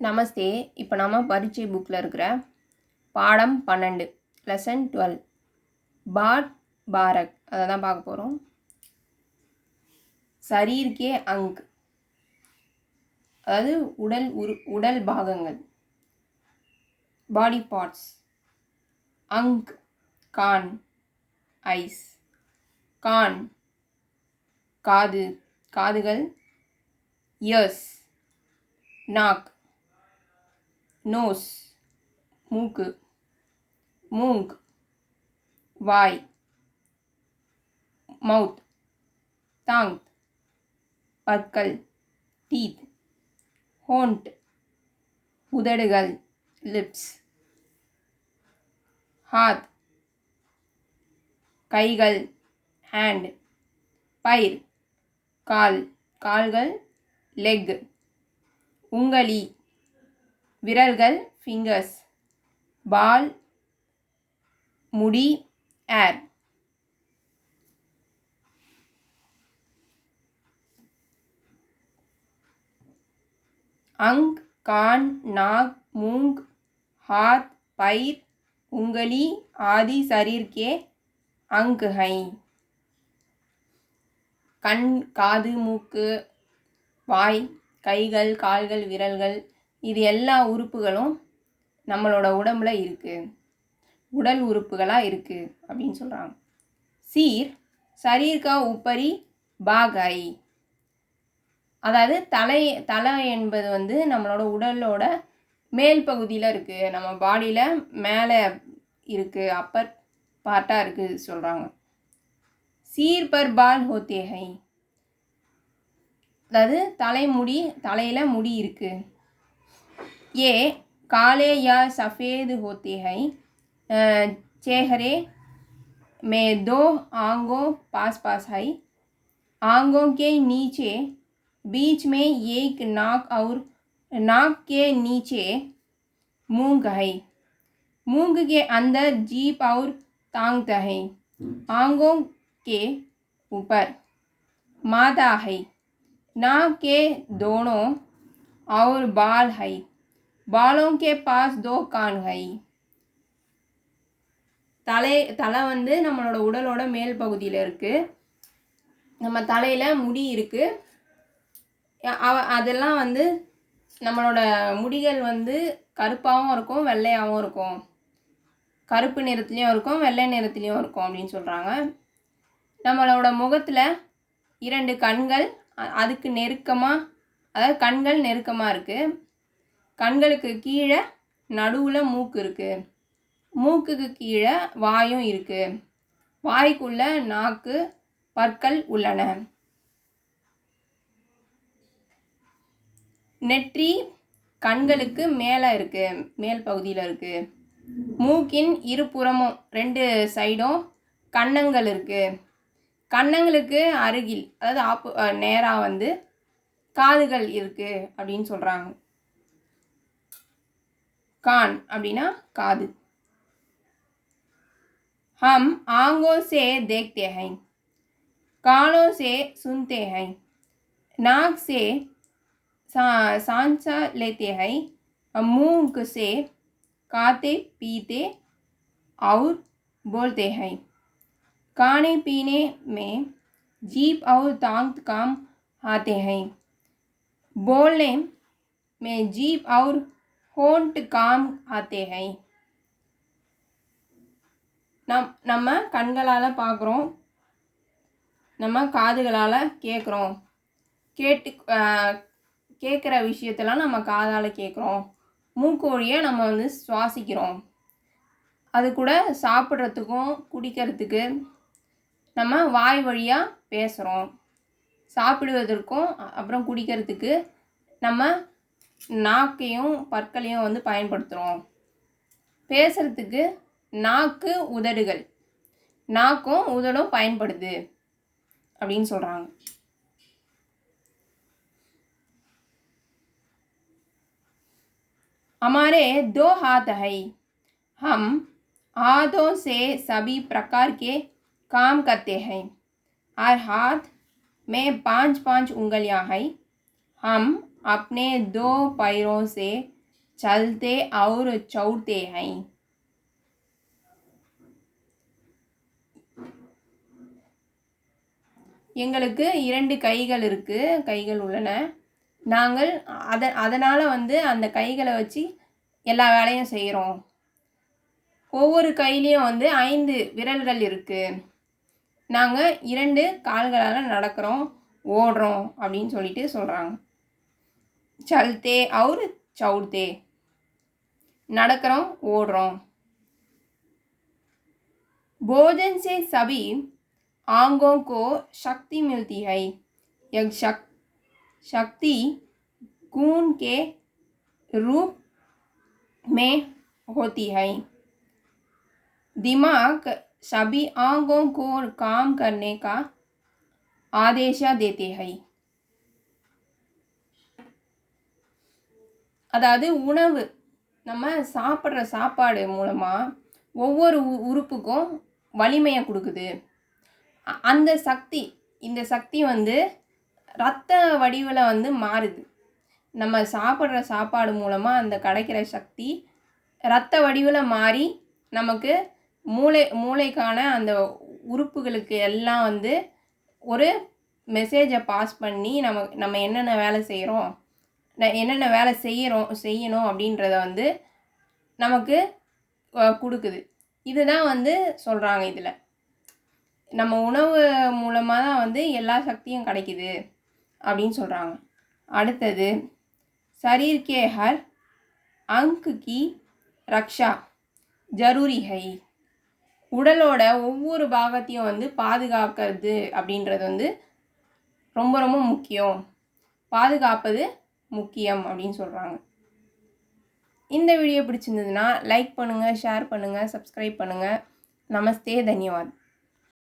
நமஸ்தே. இப்போ நம்ம பரீட்சை புக்கில் இருக்கிற பாடம் 12 லெசன் 12 பாட் பாரக் அதை தான் பார்க்க போகிறோம். சரீர் கே அங், அதாவது உடல் பாகங்கள், பாடி பார்ட்ஸ். அங் கான் ஐஸ், கான் காதுகள், இயர்ஸ் நாக், நோஸ் மூக்கு, மூங் வாய், மவுத் தாங் பற்கள் டீத், ஹோண்ட் உதடுகள் லிப்ஸ், ஹாத் கைகள் ஹேண்ட், பயிர் கால்கள் லெக், உங்களி விரல்கள் ஃபிங்கர்ஸ், பால் முடி ஏர். அங் கான் नाक मूंग हाथ पैर उंगली आदि शरीर के अंग हैं. கண் காது மூக்கு வாய் கைகள் கால்கள் விரல்கள் இது எல்லா உறுப்புகளும் நம்மளோட உடம்புல இருக்குது, உடல் உறுப்புகளாக இருக்குது அப்படின்னு சொல்கிறாங்க. சீர் சரீர் கா உப்பரி பாகை, அதாவது தலை என்பது வந்து நம்மளோட உடலோட மேல் பகுதியில் இருக்குது, நம்ம பாடியில் மேலே இருக்குது, அப்பர் பார்ட்டாக இருக்குது சொல்கிறாங்க. சீர் பர் பால் ஹோத்தே ஹை, அதாவது தலையில் முடி இருக்குது. ये काले या सफ़ेद होते हैं. चेहरे में दो आंखों पास है. आंखों के नीचे बीच में एक नाक और नाक के नीचे मूंग है. मूंग के अंदर जीभ और टांग है. आंखों के ऊपर माथा है. नाक के दोनों और बाल है. बालों के पास दो कान है. தலை வந்து நம்மளோட உடலோட மேல் பகுதியில் இருக்குது, நம்ம தலையில் முடி இருக்குது. அதெல்லாம் வந்து நம்மளோட முடிகள் வந்து கருப்பாகவும் இருக்கும் வெள்ளையாகவும் இருக்கும், கருப்பு நிறத்துலேயும் இருக்கும் வெள்ளை நிறத்துலேயும் இருக்கும் அப்படின்னு சொல்கிறாங்க. நம்மளோட முகத்தில் 2 கண்கள் அதுக்கு நெருக்கமாக, அதாவது கண்கள் நெருக்கமாக இருக்குது. கண்களுக்கு கீழே நடுவில் மூக்கு இருக்குது, மூக்குக்கு கீழே வாயும் இருக்குது, வாய்க்குள்ளே நாக்கு பற்கள் உள்ளன. நெற்றி கண்களுக்கு மேலே இருக்குது, மேல் பகுதியில் இருக்குது. மூக்கின் இருபுறமும் 2 சைடும் கன்னங்கள் இருக்குது. கன்னங்களுக்கு அருகில், அதாவது நேராக வந்து காதுகள் இருக்குது அப்படின்னு சொல்கிறாங்க. कान அப்படின்னா காது. हम आंखों से देखते हैं, कानों से सुनते हैं, नाक से सांस लेते हैं, मुंह से खाते पीते और बोलते हैं. खाने पीने में जीभ और टांग काम आते हैं. बोलने में जीभ और होंठ काम आते हैं. நம்ம கண்களால் பார்க்குறோம், நம்ம காதுகளால் கேட்குறோம், கேட்குற விஷயத்தெல்லாம் நம்ம காதால் கேட்குறோம், மூக்கு வழியாக நம்ம வந்து சுவாசிக்கிறோம். அது கூட சாப்பிட்றதுக்கும் குடிக்கிறதுக்கு நம்ம வாய் வழியாக பேசுகிறோம். சாப்பிடுவதற்கும் அப்புறம் குடிக்கிறதுக்கு நம்ம நாக்கையும் பற்களையும் வந்து பயன்படுத்துகிறோம். பேசுகிறதுக்கு நாக்கு உதடுகள், நாக்கும் உதடும் பயன்படுது அப்படின்னு சொல்கிறாங்க. हमारे 2 हाथ है. हम हाथों से सभी प्रकार के काम करते हैं. हर हाथ में 5-5 उंगलियां हैं. हम अपने 2 पैरों से चलते और चौड़ते हैं. எங்களுக்கு 2 கைகள் உள்ளன. நாங்கள் அதனால் வந்து அந்த கைகளை வச்சு எல்லா வேலையும் செய்கிறோம். ஒவ்வொரு கையிலையும் வந்து 5 விரல்கள் இருக்குது. நாங்கள் 2 கால்களால் நடக்கிறோம், ஓடுறோம் அப்படின்னு சொல்லிட்டு சொல்கிறாங்க. சல்தே और चौड़ते, நடக்கிறோம், ஓடுறோம். भोजन से सभी अंगों को शक्ति मिलती है. यह शक्ति खून के रूप में होती है. दिमाग सभी अंगों को काम करने का आदेश देते हैं. அதாவது உணவு, நம்ம சாப்பிட்ற சாப்பாடு மூலமாக ஒவ்வொரு உறுப்புக்கும் வலிமையை கொடுக்குது. அந்த சக்தி, இந்த சக்தி வந்து இரத்த வடிவில் வந்து மாறுது. நம்ம சாப்பிட்ற சாப்பாடு மூலமாக அந்த கிடைக்கிற சக்தி இரத்த வடிவில் மாறி நமக்கு மூளைக்கான அந்த உறுப்புகளுக்கு எல்லாம் வந்து ஒரு மெசேஜை பாஸ் பண்ணி நம்ம என்னென்ன வேலை செய்கிறோம், என்னென்ன வேலை செய்யணும் அப்படின்றத வந்து நமக்கு கொடுக்குது. இதுதான் வந்து சொல்கிறாங்க. இதில் நம்ம உணவு மூலமாக தான் வந்து எல்லா சக்தியும் கிடைக்குது அப்படின்னு சொல்கிறாங்க. அடுத்தது, शरीर के हर अंग की रक्षा जरूरी है. உடலோட ஒவ்வொரு பாகத்தையும் வந்து பாதுகாக்கிறது அப்படின்றது வந்து ரொம்ப ரொம்ப முக்கியம். பாதுகாப்பது முக்கியம் அப்படின்னு சொல்கிறாங்க. இந்த வீடியோ பிடிச்சிருந்ததுன்னா லைக் பண்ணுங்கள், ஷேர் பண்ணுங்கள், சப்ஸ்கிரைப் பண்ணுங்கள். நமஸ்தே, தன்யவாத்.